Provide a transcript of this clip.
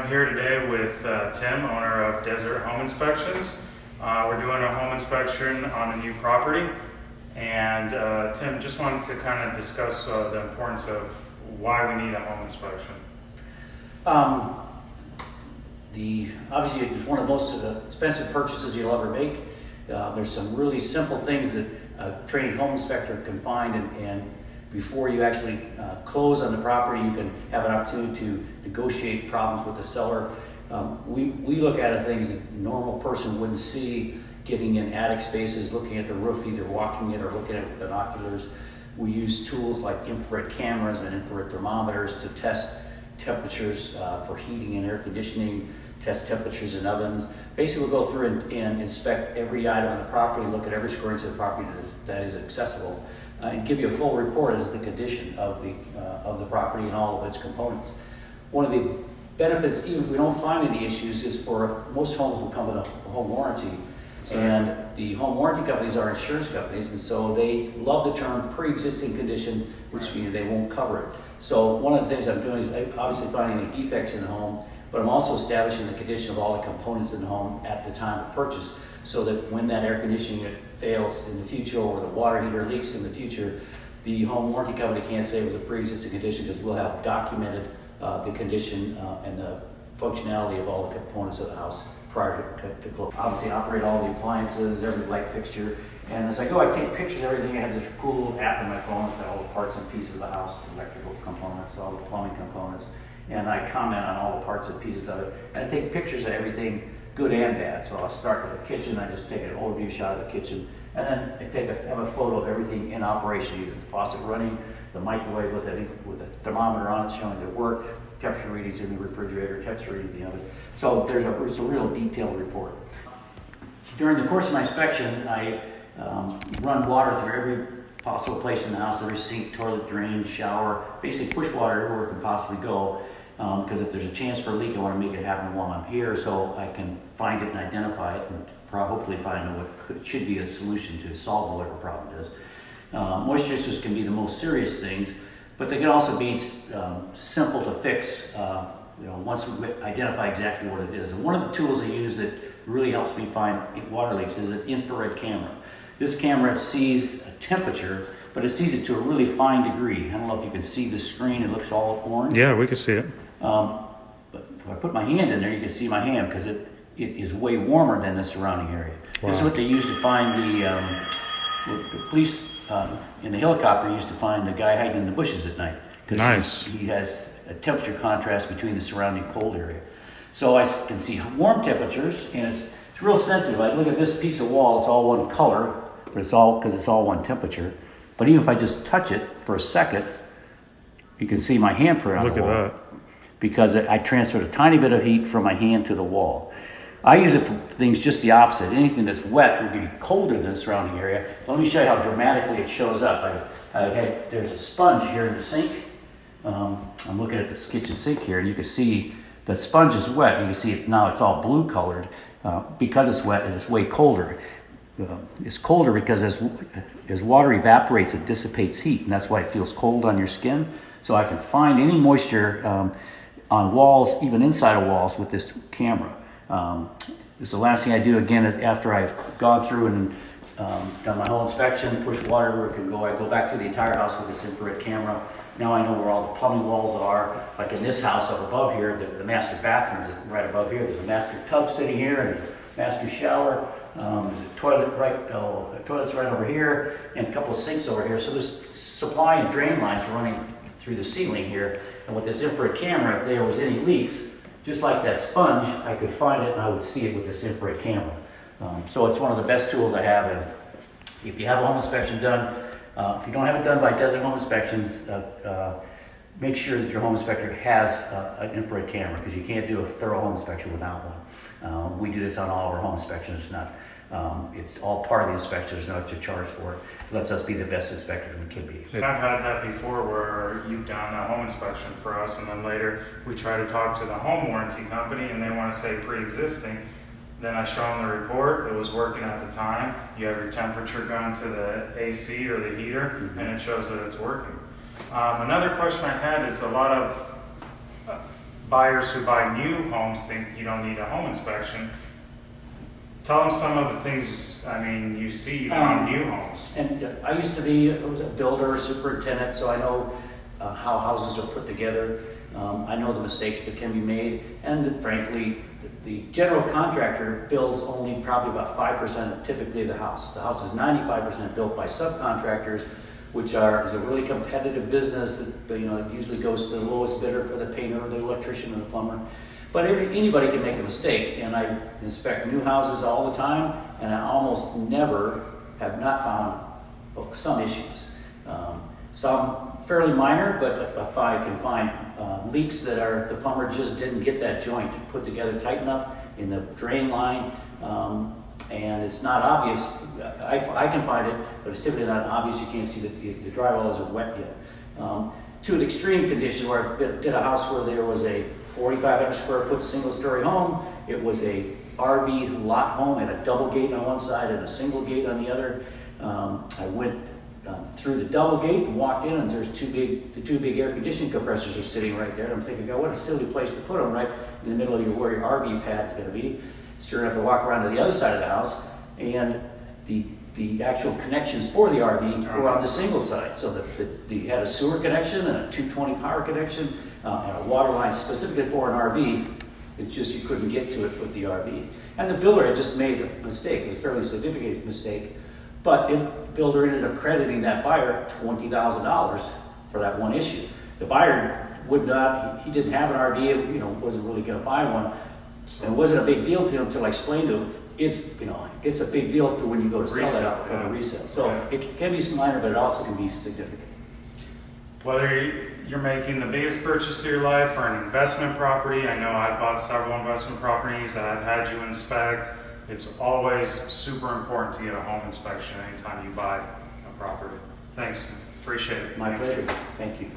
I'm here today with Tim, owner of Desert Home Inspections. We're doing a home inspection on a new property. And Tim, just wanted to kind of discuss the importance of why we need a home inspection. Obviously, it's one of the most expensive purchases you'll ever make. There's some really simple things that a trained home inspector can find, and before you actually close on the property, you can have an opportunity to negotiate problems with the seller. We look at things that a normal person wouldn't see, getting in attic spaces, looking at the roof, either walking it or looking at it with binoculars. We use tools like infrared cameras and infrared thermometers to test temperatures for heating and air conditioning, test temperatures in ovens. Basically, we'll go through and inspect every item on the property, look at every square inch of the property that is accessible, and give you a full report as the condition of the property and all of its components. One of the benefits, even if we don't find any issues, is for most homes will come with a home warranty. And the home warranty companies are insurance companies, and so they love the term pre-existing condition, which means they won't cover it. So one of the things I'm doing is obviously finding any defects in the home, but I'm also establishing the condition of all the components in the home at the time of purchase, so that when that air conditioning unit fails in the future or the water heater leaks in the future, the home warranty company can't say it was a pre-existing condition, because we'll have documented the condition and the functionality of all the components of the house prior to close. Obviously, operate all the appliances, every light fixture, and as I go, I take pictures of everything. I have this cool little app on my phone with all the parts and pieces of the house, electrical components, all the plumbing components, and I comment on all the parts and pieces of it. And I take pictures of everything, good and bad. So I'll start with the kitchen. I just take an overview shot of the kitchen, and then I have a photo of everything in operation, either the faucet running, the microwave with a thermometer on it showing it worked, temperature readings in the refrigerator, temperature readings in the oven. So it's a real detailed report. During the course of my inspection, I run water through every possible place in the house, every sink, toilet, drain, shower, basically push water everywhere it can possibly go. Because if there's a chance for a leak, I want to make it happen while I'm here, so I can find it and identify it, and hopefully find what should be a solution to solve whatever problem it is. Moisture issues can be the most serious things, but they can also be simple to fix once we identify exactly what it is. And one of the tools I use that really helps me find water leaks is an infrared camera. This camera sees a temperature, but it sees it to a really fine degree. I don't know if you can see the screen, it looks all orange. Yeah, we can see it. But if I put my hand in there, you can see my hand, because it is way warmer than the surrounding area. Wow. This is what they use to find the police in the helicopter used to find the guy hiding in the bushes at night. Nice. He has a temperature contrast between the surrounding cold area. So I can see warm temperatures, and it's real sensitive. I look at this piece of wall, it's all one color, but it's all one temperature. But even if I just touch it for a second, you can see my handprint on the wall. Look at that. Because I transferred a tiny bit of heat from my hand to the wall. I use it for things just the opposite. Anything that's wet would be colder than the surrounding area. Let me show you how dramatically it shows up. There's a sponge here in the sink. I'm looking at this kitchen sink here, and you can see the sponge is wet. You can see it's all blue colored because it's wet, and it's way colder. It's colder because as water evaporates, it dissipates heat, and that's why it feels cold on your skin. So I can find any moisture on walls, even inside of walls, with this camera. This is the last thing I do. Again, after I've gone through and done my whole inspection, push water where it can go, I go back through the entire house with this infrared camera. Now I know where all the plumbing walls are. Like in this house up above here, the master bathroom is right above here. There's a master tub sitting here, and there's a master shower. There's a toilet the toilet's right over here, and a couple of sinks over here. So there's supply and drain lines running through the ceiling here. And with this infrared camera, if there was any leaks, just like that sponge, I could find it and I would see it with this infrared camera. So it's one of the best tools I have. And if you have a home inspection done, if you don't have it done by Desert Home Inspections, make sure that your home inspector has an infrared camera, because you can't do a thorough home inspection without one. We do this on all of our home inspections. It's all part of the inspection. There's no extra charge for it. It lets us be the best inspectors we can be. I've had that before, where you've done a home inspection for us, and then later we try to talk to the home warranty company, and they want to say pre-existing. Then I show them the report. It was working at the time. You have your temperature going to the AC or the heater, and it shows that it's working. Another question I had is, a lot of buyers who buy new homes think you don't need a home inspection. Tell them some of the things, I mean, you see on new homes. And I used to be I was a builder, superintendent, so I know how houses are put together. I know the mistakes that can be made, and frankly, the general contractor builds only probably about 5% typically of the house. The house is 95% built by subcontractors, which is a really competitive business that that usually goes to the lowest bidder for the painter, or the electrician, or the plumber. But anybody can make a mistake, and I inspect new houses all the time, and I almost never have not found some issues. Some fairly minor, but if I can find leaks that the plumber just didn't get that joint put together tight enough in the drain line, and it's not obvious. I can find it, but it's typically not obvious. You can't see the drywall isn't wet yet. To an extreme condition where I did a house where there was a 4,500 square foot single story home. It was a RV lot home, had a double gate on one side and a single gate on the other. I went through the double gate and walked in, and there's the two big air conditioning compressors are sitting right there. And I'm thinking, God, what a silly place to put them, right in the middle of where your RV pad is going to be. Sure enough, I walk around to the other side of the house, and the actual connections for the RV were on the single side. So you had a sewer connection and a 220 power connection and a water line specifically for an RV. It's just you couldn't get to it with the RV. And the builder had just made a mistake, a fairly significant mistake, but the builder ended up crediting that buyer $20,000 for that one issue. The buyer would not, he didn't have an RV, and wasn't really going to buy one. And it wasn't a big deal to him until I explained to him, it's a big deal to when you go to sell that for the resale. So it can be minor, but it also can be significant. Whether you're making the biggest purchase of your life or an investment property, I know I've bought several investment properties that I've had you inspect. It's always super important to get a home inspection anytime you buy a property. Thanks, appreciate it. My pleasure, thank you.